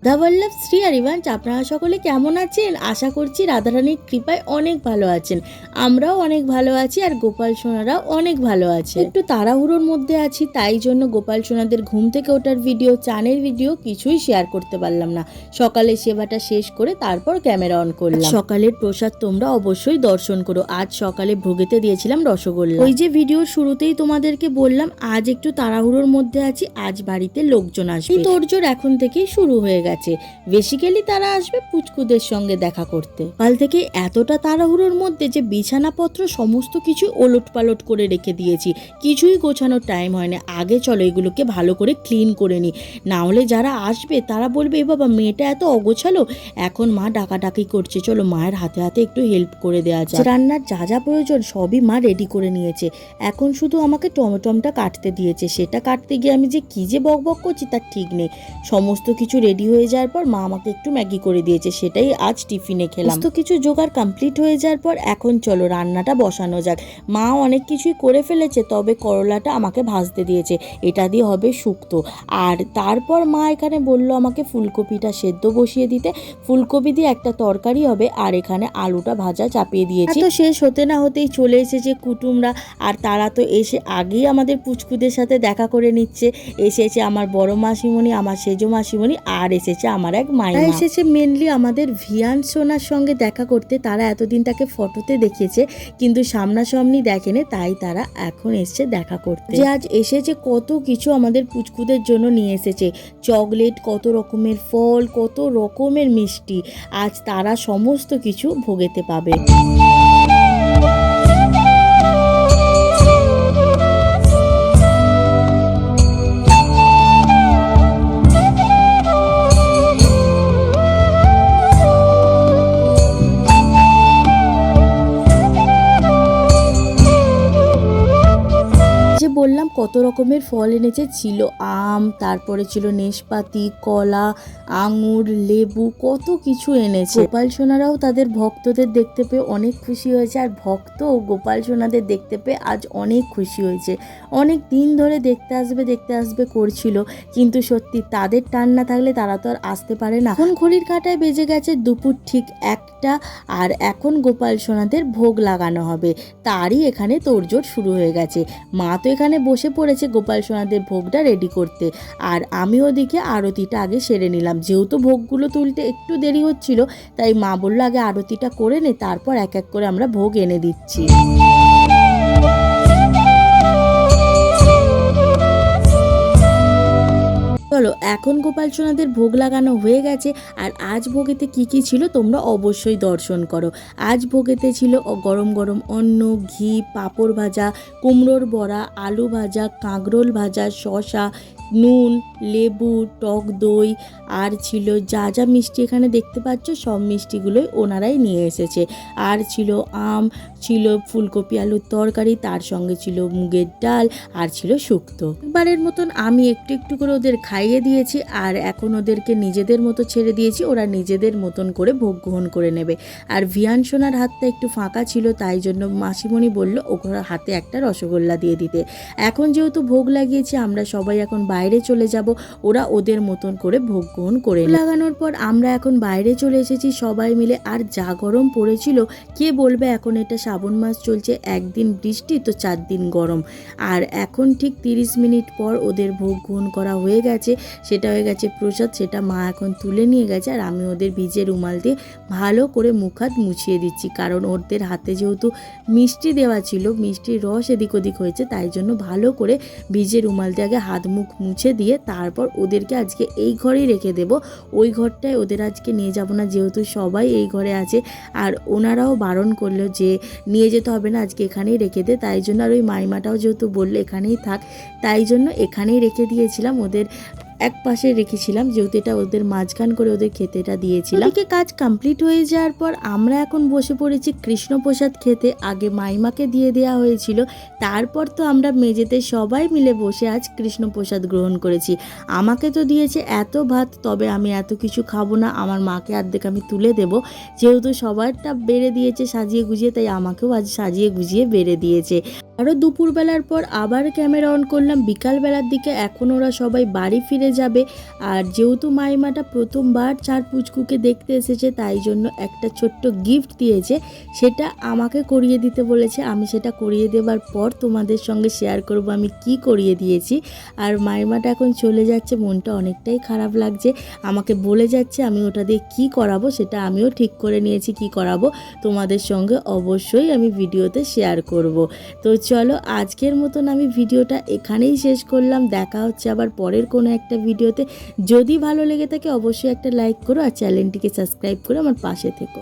রাধাবল্লভ শ্রী আর রিভাঞ্চ, আপনারা সকলে কেমন আছেন? আশা করছি রাধারানীর কৃপায় অনেক ভালো আছেন। আমরাও অনেক ভালো আছি আর গোপাল সোনারাও অনেক ভালো আছে। একটু তাড়াহুড়োর মধ্যে আছি, তাই জন্য গোপাল সোনাদের ঘুম থেকে ওঠার ভিডিও, চানের ভিডিও কিছুই শেয়ার করতে পারলাম না। সকালে সেবাটা শেষ করে তারপর ক্যামেরা অন করলাম। সকালের প্রসাদ তোমরা অবশ্যই দর্শন করো। আজ সকালে ভোগেতে দিয়েছিলাম রসগোল্লা। ওই যে ভিডিওর শুরুতেই তোমাদেরকে বললাম আজ একটু তাড়াহুড়োর মধ্যে আছি, আজ বাড়িতে লোকজন আসবে। তোড়জোড় এখন থেকেই শুরু হয়ে গেছে। বেসিক্যালি তারা আসবে পুচকুদের সঙ্গে দেখা করতে। কাল থেকে এতটা তাড়াহুড়োর মধ্যে যে বিছানাপত্র সমস্ত কিছু ওলট পালট করে রেখে দিয়েছি, কিছুই গোছানোর টাইম হয় না। আগে চলো এগুলোকে ভালো করে ক্লিন করে নিই, না হলে যারা আসবে তারা বলবে এ বাবা মেয়েটা এত অগোছালো। এখন মা ডাকাডাকি করছে, চলো মায়ের হাতে হাতে একটু হেল্প করে দেওয়া যায়। রান্নার যা যা প্রয়োজন সবই মা রেডি করে নিয়েছে। এখন শুধু আমাকে টমেটোমটা কাটতে দিয়েছে, সেটা কাটতে গিয়ে আমি যে কি যে বক বক করছি তার ঠিক নেই। সমস্ত কিছু রেডি হয়ে যাওয়ার পর মা আমাকে একটু ম্যাগি করে দিয়েছে, সেটাই আজ টিফিনে খেলাম। তো কিছু জোগাড় কমপ্লিট হয়ে যাওয়ার পর এখন চলো রান্নাটা বসানো যাক। মা অনেক কিছুই করে ফেলেছে, তবে করলাটা আমাকে ভাজতে দিয়েছে, এটা দিয়ে হবে শুক্তো। আর তারপর মা এখানে বলল আমাকে ফুলকপিটা সেদ্ধ বসিয়ে দিতে, ফুলকপি দিয়ে একটা তরকারি হবে। আর এখানে আলুটা ভাজা চাপিয়ে দিয়েছি। তো শেষ হতে না হতেই চলে এসেছে কুটুমরা, আর তারা তো এসে আগেই আমাদের পুচকুদের সাথে দেখা করে নিচ্ছে। এসেছে আমার বড় মাসিমণি, আমার সেজো মাসিমণি, আর এসেছে আমার এক মাইমা। এসেছে মেনলি আমাদের ভিয়ান সোনার সঙ্গে দেখা করতে। তারা এতদিন তাকে ফটোতে দেখিয়েছে কিন্তু সামনাসামনি দেখেনি, তাই তারা এখন এসছে দেখা করতে। যে আজ এসেছে কত কিছু আমাদের পুচকুদের জন্য নিয়ে এসেছে, চকলেট, কত রকমের ফল, কত রকমের মিষ্টি। আজ তারা সমস্ত কিছু ভোগেতে পাবে। বললাম কত রকমের ফল এনেছে, ছিল আম, তারপরে ছিল নেশপাতি, কলা, আঙুর, লেবু, কত কিছু এনেছে। গোপাল সোনারাও তাদের ভক্তদের দেখতে পেয়ে অনেক খুশি হয়েছে, আর ভক্ত গোপাল সোনাদের দেখতে পেয়ে আজ অনেক খুশি হয়েছে। অনেক দিন ধরে দেখতে আসবে করছিল, কিন্তু সত্যি তাদের টান না থাকলে তারা তো আর আসতে পারে না। এখন ঘড়ির কাঁটায় বেজে গেছে দুপুর ঠিক 1টা, আর এখন গোপাল সোনাদের ভোগ লাগানো হবে, তারই এখানে তোড়জোড় শুরু হয়ে গেছে। মা তো এখানে বসে পড়েছে গোপাল সোনাদের ভোগটা রেডি করতে, আর আমি ওদিকে আরতিটা আগে সেরে নিলাম। যেহেতু ভোগগুলো তুলতে একটু দেরি হচ্ছিল, তাই মা বললো আগে আরতিটা করে নে, তারপর এক এক করে আমরা ভোগ এনে দিচ্ছি। চলো এখন গোপাল সোনাদের ভোগ লাগানো হয়ে গেছে, আর আজ ভোগেতে কি কি ছিল তোমরা অবশ্যই দর্শন করো। আজ ভোগেতে ছিল গরম গরম অন্ন, ঘি, পাঁপড় ভাজা, কুমড়োর বড়া, আলু ভাজা, কাঁকরোল ভাজা, শসা, নুন, লেবু, টক দই, আর ছিল যা যা মিষ্টি এখানে দেখতে পাচ্ছ সব মিষ্টিগুলোই ওনারাই নিয়ে এসেছে। আর ছিল আম, ছিল ফুলকপি আলুর তরকারি, তার সঙ্গে ছিল মুগের ডাল, আর ছিল শুক্তো। এবারের মতন আমি একটু একটু করে ওদের খাইয়ে দিয়েছি, আর এখন ওদেরকে নিজেদের মতো ছেড়ে দিয়েছি, ওরা নিজেদের মতন করে ভোগ গ্রহণ করে নেবে। আর ভিয়ান সোনার হাতটা একটু ফাঁকা ছিল, তাই জন্য মাসিমণি বলল ওর হাতে একটা রসগোল্লা দিয়ে দিতে। এখন যেহেতু ভোগ লাগিয়েছি আমরা সবাই এখন বাইরে চলে যাব, ওরা ওদের মতন করে ভোগ গ্রহণ করে লাগানোর পর আমরা এখন বাইরে চলে এসেছি সবাই মিলে। আর যা গরম পড়েছিল কে বলবে, এখন এটা শ্রাবণ মাস চলছে, একদিন বৃষ্টি তো 4 দিন গরম। আর এখন ঠিক 30 মিনিট পর ওদের ভোগ গ্রহণ করা হয়ে গেছে, সেটা হয়ে গেছে প্রসাদ, সেটা মা এখন তুলে নিয়ে গেছে। আর আমি ওদের ভিজে রুমাল দিয়ে ভালো করে মুখ হাত মুছিয়ে দিচ্ছি, কারণ ওদের হাতে যেহেতু মিষ্টি দেওয়া ছিল, মিষ্টির রস এদিক ওদিক হয়েছে, তাই জন্য ভালো করে ভিজে রুমাল দিয়ে আগে হাত মুখ মুছে দিয়ে তারপর ওদেরকে আজকে এই ঘরেই রেখে দেব। ওই ঘরটায় ওদের আজকে নিয়ে যাব না, যেহেতু সবাই এই ঘরে আছে। আর ওনারাও বারণ করলো যে নিয়ে যেতে হবে না, আজকে এখানেই রেখে দে। তাই জন্য আর ওই মাইমাটাও যেহেতু বললো এখানেই থাক, তাই জন্য এখানেই রেখে দিয়েছিলাম। ওদের এক পাশে রেখেছিলাম, যেহেতু এটা ওদের মাঝখান করে ওদের খেতেটা দিয়েছিলাম। এদিকে কাজ কমপ্লিট হয়ে যাওয়ার পর আমরা এখন বসে পড়েছি কৃষ্ণপ্রসাদ খেতে। আগে মাইমাকে দিয়ে দেওয়া হয়েছিল, তারপর তো আমরা মেঝেতে সবাই মিলে বসে আজ কৃষ্ণপ্রসাদ গ্রহণ করেছি। আমাকে তো দিয়েছে এত ভাত, তবে আমি এত কিছু খাবো না, আমার মাকে অর্ধেক আমি তুলে দেব। যেহেতু সবারটা বেড়ে দিয়েছে সাজিয়ে গুজিয়ে, তাই আমাকেও আজ সাজিয়ে গুজিয়ে বেড়ে দিয়েছে। আরও দুপুরবেলার পর আবার ক্যামেরা অন করলাম বিকালবেলার দিকে। এখন ওরা সবাই বাড়ি ফিরে যাবে। আর যেহেতু মাইমাটা প্রথমবার চার পুচকুকে দেখতে এসেছে, তাই জন্য একটা ছোট্ট গিফট দিয়েছে, সেটা আমাকে করিয়ে দিতে বলেছে। আমি সেটা করিয়ে দেওয়ার পর তোমাদের সঙ্গে শেয়ার করব আমি কি করিয়ে দিয়েছি। আর মাইমাটা এখন চলে যাচ্ছে, মনটা অনেকটাই খারাপ লাগছে, আমাকে বলে যাচ্ছে আমি ওটা দিয়ে কী করাবো, সেটা আমিও ঠিক করে নিয়েছি কি করাবো, তোমাদের সঙ্গে অবশ্যই আমি ভিডিওতে শেয়ার করব। তো চলো আজকের মতন আমি ভিডিওটা এখানেই শেষ করলাম। দেখা হচ্ছে আবার পরের কোনো একটা ভিডিওতে। যদি ভালো লেগে থাকে অবশ্যই একটা লাইক করো আর চ্যানেলটিকে সাবস্ক্রাইব করে আমার পাশে থেকো।